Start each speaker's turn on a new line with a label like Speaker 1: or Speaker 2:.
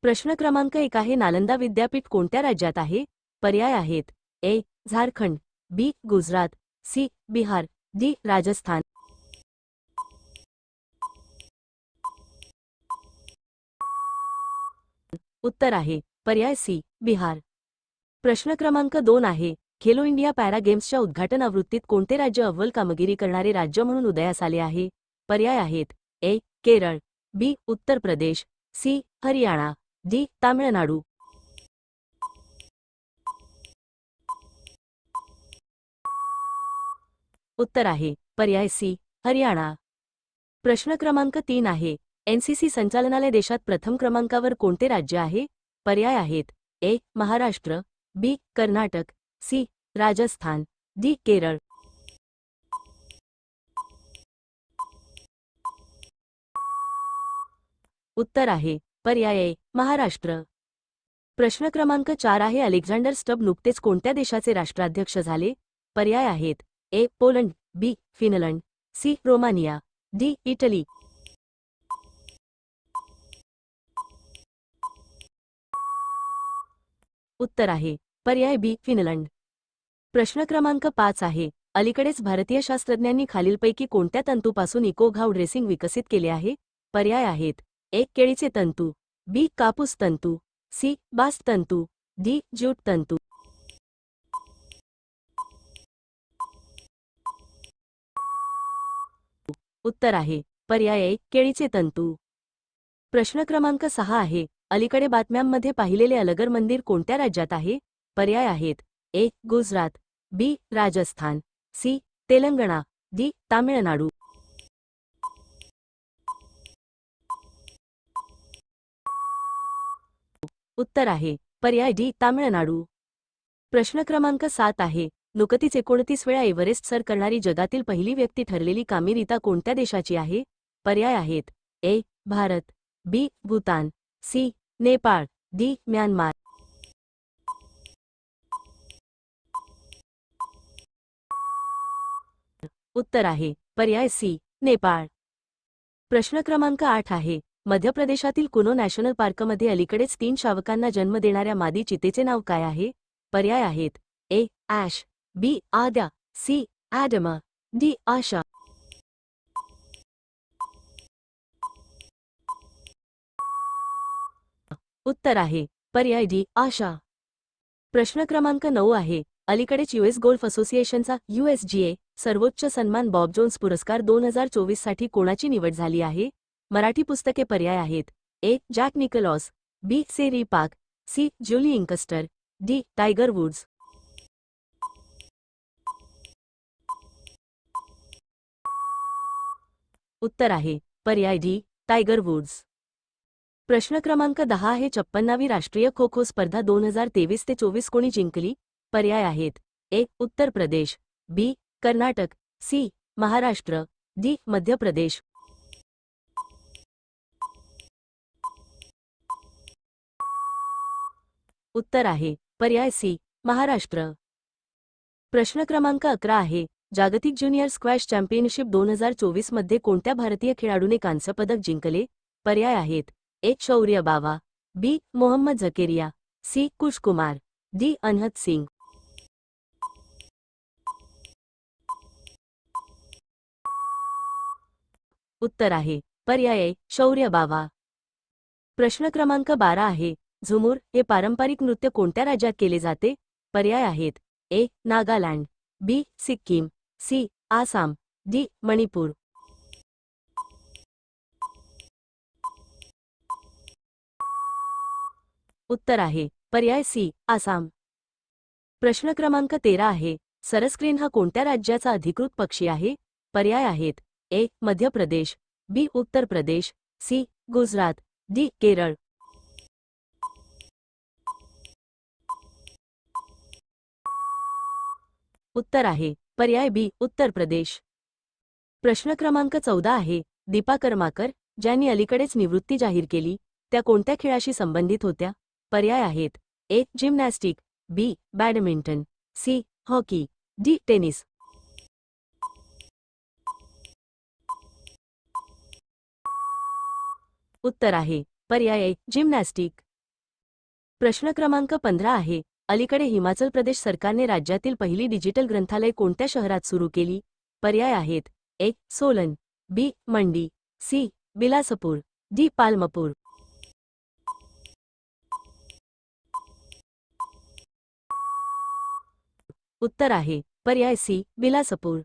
Speaker 1: प्रश्न क्रमांक 1 आहे, नालंदा विद्यापीठ कोणत्या राज्यात आहे? पर्याय आहेत: ए. झारखंड, बी. गुजरात, सी. बिहार, डी. राजस्थान. उत्तर आहे पर्याय सी. बिहार. प्रश्न क्रमांक 2 आहे, खेलो इंडिया पॅरा गेम्सच्या उद्घाटन आवृत्तीत कोणते राज्य अव्वल कामगिरी करणारे राज्य म्हणून उदयास आले आहे? पर्याय आहेत: ए. केरळ, बी. उत्तर प्रदेश, सी. हरियाणा, डी. तामिळनाडू. उत्तर आहे पर्याय सी. हरियाणा. प्रश्न क्रमांक 3 आहे, एनसीसी संचालनालय देशात प्रथम क्रमांकावर कोणते राज्य आहे? पर्याय आहेत: ए. महाराष्ट्र, बी. कर्नाटक, सी. राजस्थान, डी. केरळ. उत्तर आहे पर्याय ए. महाराष्ट्र. प्रश्न क्रमांक 4 आहे, अलेक्झांडर स्टब नुकतेच कोणत्या देशाचे राष्ट्राध्यक्ष झाले? पर्याय आहेत: A. Poland, B. Finland, C. Romania, D. Italy. उत्तर आहे पर्याय बी. फिनलंड. प्रश्न क्रमांक 5 आहे, अलीकडेच भारतीय शास्त्रज्ञांनी खालीलपैकी कोणत्या तंतूपासून इको घाव ड्रेसिंग विकसित केले आहे? पर्याय आहेत: ए. केळीचे तंतू, बी. कापूस तंतू, सी. बास्ट तंतू, डी. ज्यूट तंतू. उत्तर आहे पर्याय ए. केळीचे तंतू. प्रश्न क्रमांक 6 आहे, अलीकडे बातम्यांमध्ये पाहिलेले अलगर मंदिर कोणत्या राज्यात आहे? पर्याय आहेत: ए. गुजरात, बी. राजस्थान, सी. तेलंगणा, डी. तामिळनाडू. उत्तर आहे पर्याय डी. तामिळनाडू. प्रश्न क्रमांक 7 आहे, नुकतीच 29 वेळा एव्हरेस्ट सर करणारी जगातील पहिली व्यक्ती ठरलेली कामिरीता कोणत्या देशाची आहे? पर्याय आहेत: A. Bharat, B. Bhutan, C. Nepal, D. Myanmar. उत्तर आहे पर्याय सी. नेपाळ. प्रश्न क्रमांक 8 आहे, मध्य प्रदेशातील कुनो नॅशनल पार्कमध्ये अलीकडेच 3 शावकांना जन्म देणाऱ्या मादी चितेचे नाव काय आहे? पर्याय आहेत: ए. ॲश, बी. आद्या, सी. ॲडमा, डी. आशा. उत्तर आहे पर्याय डी. आशा. प्रश्न क्रमांक 9 आहे, अलीकडेच यूएस गोल्फ असोसिएशनचा USGA सर्वोच्च सन्मान बॉब जोन्स पुरस्कार 2024 साठी कोणाची निवड झाली आहे? मराठी पुस्तके पर्याय आहेत: ए. Jack Nicklaus, B. Se Ri Pak, C. Julie Inkster, D. Tiger Woods. उत्तर आहे पर्याय डी. Tiger woods. प्रश्न क्रमांक 10 आहे, 56वी राष्ट्रीय खो खो स्पर्धा 2023 ते 24 कोणी जिंकली? पर्याय आहेत: ए. उत्तर प्रदेश, बी. कर्नाटक, सी. महाराष्ट्र, डी. मध्य प्रदेश. उत्तर आहे पर्याय सी. महाराष्ट्र. प्रश्न क्रमांक 11 आहे, जागतिक ज्युनियर स्क्वॅश चॅम्पियनशिप 2024 मध्ये कोणत्या भारतीय खेळाडूने कांस्य पदक जिंकले? पर्याय आहेत: ए. शौर्य बावा, बी. मोहम्मद झकेरिया, सी. कुश कुमार, डी. अनहत सिंग. उत्तर आहे पर्याय ए. शौर्य बावा. प्रश्न क्रमांक 12 आहे, झुमूर हे पारंपरिक नृत्य कोणत्या राज्यात केले जाते? पर्याय आहेत: ए. नागालँड, बी. सिक्कीम, सी. आसाम, डी. मणिपूर. उत्तर आहे पर्याय सी. आसाम. प्रश्न क्रमांक 13 आहे, सरस्क्रीन हा कोणत्या राज्याचा अधिकृत पक्षी आहे? पर्याय आहेत: ए. मध्य प्रदेश, बी. उत्तर प्रदेश, सी. गुजरात, डी. केरळ. उत्तर आहे पर्याय बी. उत्तर प्रदेश. प्रश्न क्रमांक 14 आहे, दीपा कर्माकर ज्यांनी अलीकडेच निवृत्ती जाहीर केली त्या कोणत्या खेळाशी संबंधित होत्या? पर्याय आहेत: A. Gymnastic, B. Badminton, C. Hockey, D. Tennis. उत्तर आहे पर्याय ए. जिम्नॅस्टिक. प्रश्न क्रमांक 15 आहे. अलीकडे हिमाचल प्रदेश सरकारने राज्यातील पहिली डिजिटल ग्रंथालय कोणत्या शहरात सुरू केली? पर्याय आहेत. ए. सोलन, बी. मंडी, सी. बिलासपूर, डी. पालमपूर. उत्तर आहे पर्याय सी. बिलासपूर.